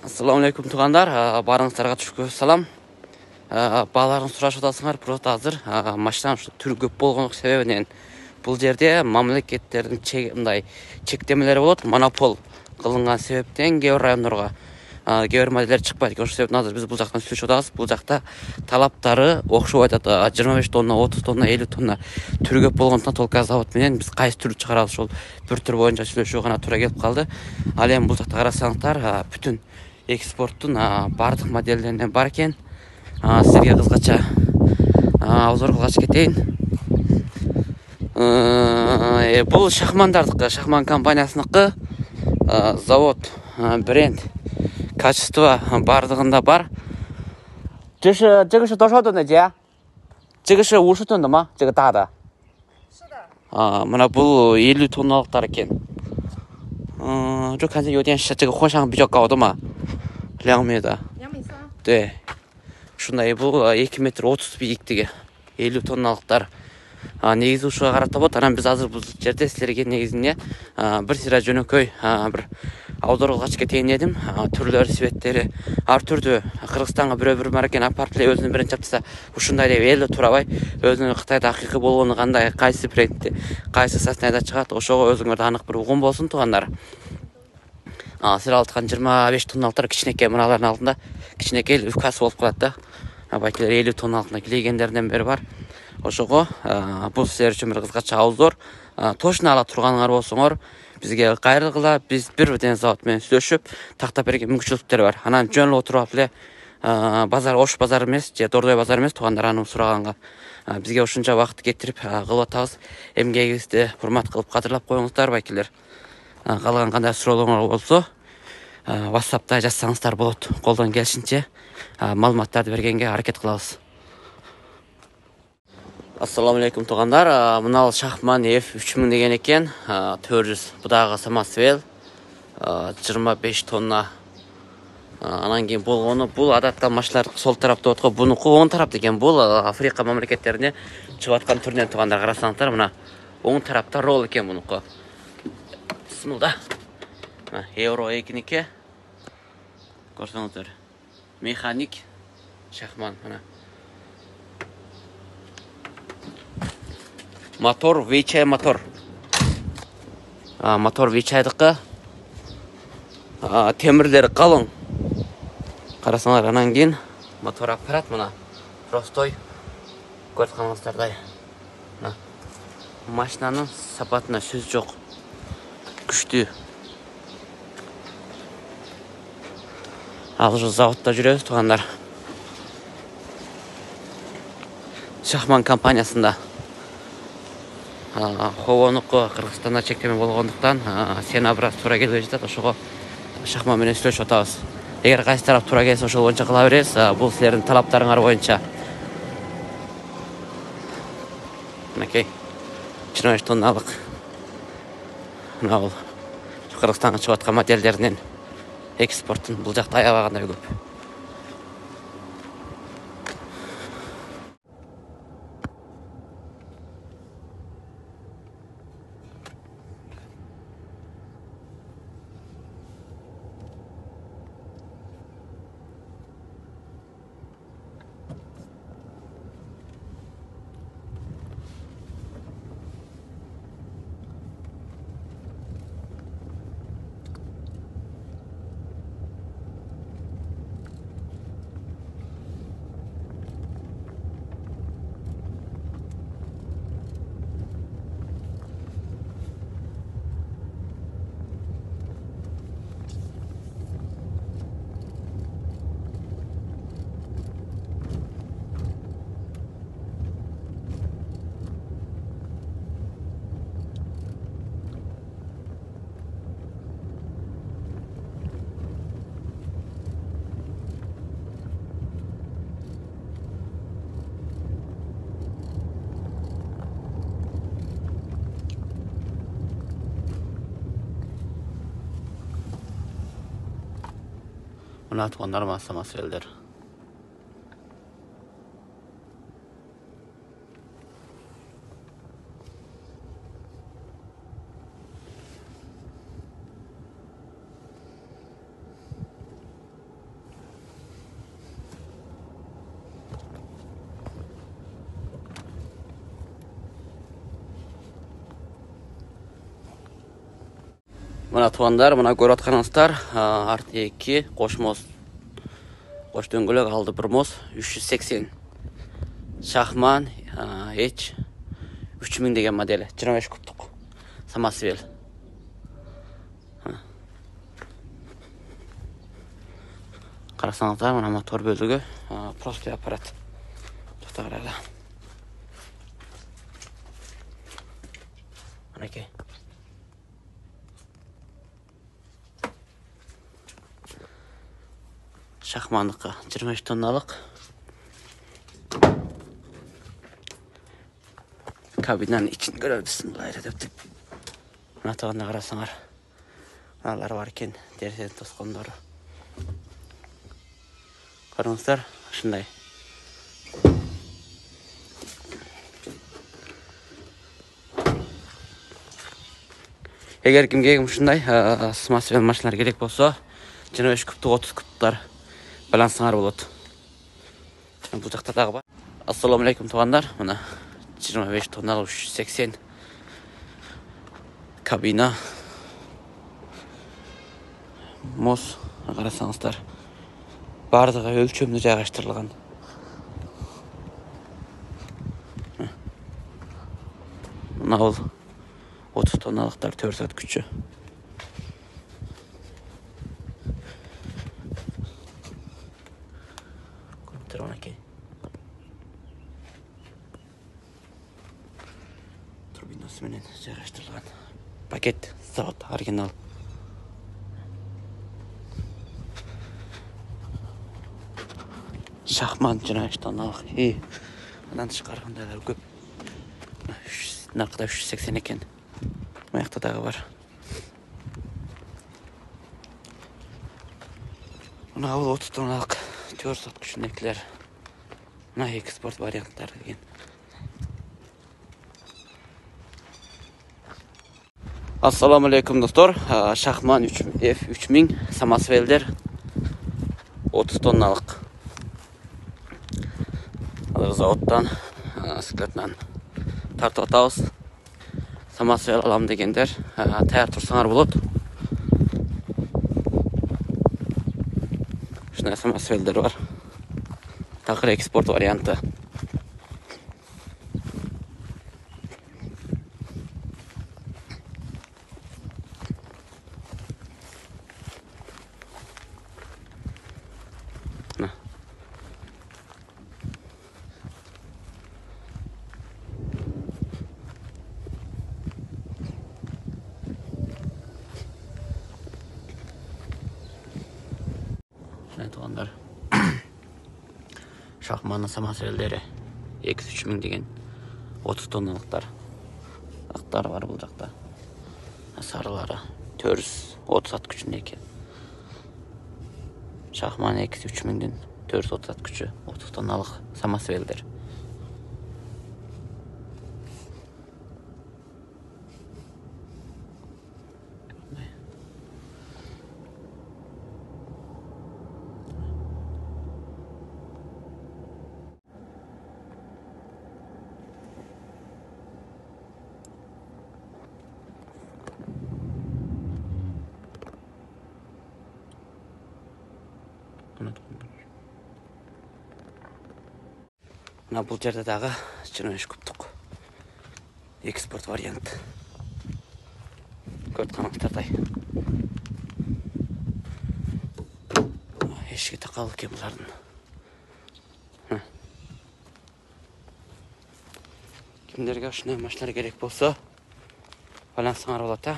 Ассаламу алейкум туғандар, барыңыздарға түшкі салам. Балаларын сұрашып жатасыңар, просто азыр машинаның түрі көп болғандық себебінен бұл жерде мемлекеттердің чектемелері болады, монопол қылынған себептен кейбір райондарға кейбір моделдер шықпайды. Ошол себептен азыр біз бұл жақтан сүйлөшүп жатабыз. Бұл жақта талаптары окшоп айтат, 25 тонна, 30 тонна, 50 тонна түрі көп болғандықтан толка завод менен біз кайсы түрді шығарабыз, ошол бір түр боюнча сүйлөшүү гана туура келип калды. Ал эми бұл жақта карасаңыздар, бүтүн экспорттун бардык модельдеринен бар экен. Силерге кыскача обзор кылгач кетейин. Бул Шахмандардыкы, Шахман компаниясыныкы. Завод, бренд, качество бардыгында бар. 这个是多少吨的姐？这个是50吨的吗？这个大的？是的。мына бул 50 тонналыктар экен. 就看着有点这个货箱比较高的嘛，2 метр。2 метр。对，ушундай бул 2 метр 30 бийиктиги 50 тонналыктар. Негизи ушуга карата болот. Анан биз азыр бул жерде силерге негизинде бир сыйра жөнөкөй бир обзор кылгач кетейин дедим. Түрлөрү, светтери ар түрдүү. Кыргызстанга бирөө-бир бар экен, апарып эле өзүнүн брендин чаптаса, ушундай деп эле турабай, өзүнүн Кытайда акыйкый болгону кандай, кайсы брендти, кайсы составда чыгат, ошого өзүңөрдө анык бир угум болсун тугандар. Силер алткан 25 тонналыктар кичинекей, мыналардын алдында кичинекей үкасы болуп калат да. Абайтилер 50 тонналыкына килегендерден бери бар. Ошого бул силер үчүн бир кыскача обзор. Точно ала турганыңар болсоңор, бизге кайрылгыла, биз бир завод менен сүйлөшүп, тактап берген мүмкүнчүлүктөр бар. Анан жөн эле отуруп эле базар, Ош базар эмес, же Дордой базар эмес, тугандар аны сураганга бизге ушунча убакыт кетирип кылып атабыз. Эмгегибизди урмат кылып кадырлап коюңуздар байкелер. Калган кандай суроолоруңар болсо, WhatsApp'та жазсаңыздар болот. Колдон келишинче маалыматтарды бергенге аракет кылабыз. Ассаламу алейкум тугандар. Мына Шахман F3000 деген экен. 400 будагы самосвел, 25 тонна. Анан кийин болгону бул адатта машиналар сол тарапта отко, бунуку оң тарапта экен. Бул Африка мамлекеттерине чыгып аткан түрүнөн тугандар карасаңыздар, мына оң тарапта рол экен бунуку. Бисмилла. Euro 2'niki. Көрсөңүздөр. Механик Шахман мына. Мотор, Вичай мотор. Мотор Вичайдыкы. Темирлери калың. Карасаңар, анан кийин мотор аппарат мына. Простой. Көрсөңүздөрдөй. Машинанын сапатына сөз жок. Күчтүү. Ал ушу заводдо жүрөбүз тугандар. Шахман компаниясында. Ховонуку Кыргызстанда чектеме болгондуктан сенабра туура келбей жатат. Ошого Шахман менен сүйлөшүп атабыз. Эгер кайсы тарап туура келсе, ошол боюнча кыла беребиз. Бул силердин талаптарыңар боюнча. Мынакей 25 тонналык. Мына бул Кыргызстанга чыгып аткан модельдеринен экспорттун бул жакта аябагандай көп. Mına tuganlar samosvelder. Мына туғандар, мына көріп атқаныңыздар, арты 2, қош моз. Қош дөңгелек алды бір моз, 380. Шахман, H 3000 деген моделі, 25 кубтық. Самосвел. Қарасаңыздар, мына мотор бөлігі, простой аппарат. Тоқта қарады. Мінекей. Шахмандыққа 23 тонналық. Кабинаның için көрербісін бұлайры дептік. Мына тағында қарасаңар. Мыналар бар екен, дерсен тосқандары. Қарыңыздар, шындай. Егер кімге шындай самосвел машиналар керек болса, 25 кубтық, 30 кубтықтар балансыңар болады. Бұл жақта дағы бар. Ассаламу алейкум туғандар. Мына 25 тонналық 380 кабина. Моз қарасаңыздар. Бардығы өлчөмді жайғаштырылған. Мына ол 30 тонналықтар 4 сағат күші. Турбинасымен жайғаштырылған. Пакет завод оригинал. Шахман 23 тонналық. Мынаны шығарғандайлар көп. Нарқыда 380 екен. Маяқта дағы бар. Мына ол 30 тонналық 4 сағат күшіндекілер. Мына экспорт варианттары деген. Ассаламу алейкум достор. Шахман F3000 самосвелдер 30 тонналық. Заводтан, склетнан тартып атабыз. Самосвел алам дегендер таяр тұрсаңар болады. Шынай самосвелдер бар. Тақыр экспорт варианты. Туғандар. Шахманның самосвелдері 2-3000 деген 30 тонналықтар. Ақтары бар бұл жақта. Сарылары 430 ат күшінде екен. Шахман 2-3000-ден 430 ат күші 30 тонналық самосвелдер. Мына бұл жерде дағы 23 кубтық экспорт вариант. Көрт қанаттардай. Ешке тақалы кен бұлардың. Кімдерге ұшынай машиналар керек болса, балансыңар болады.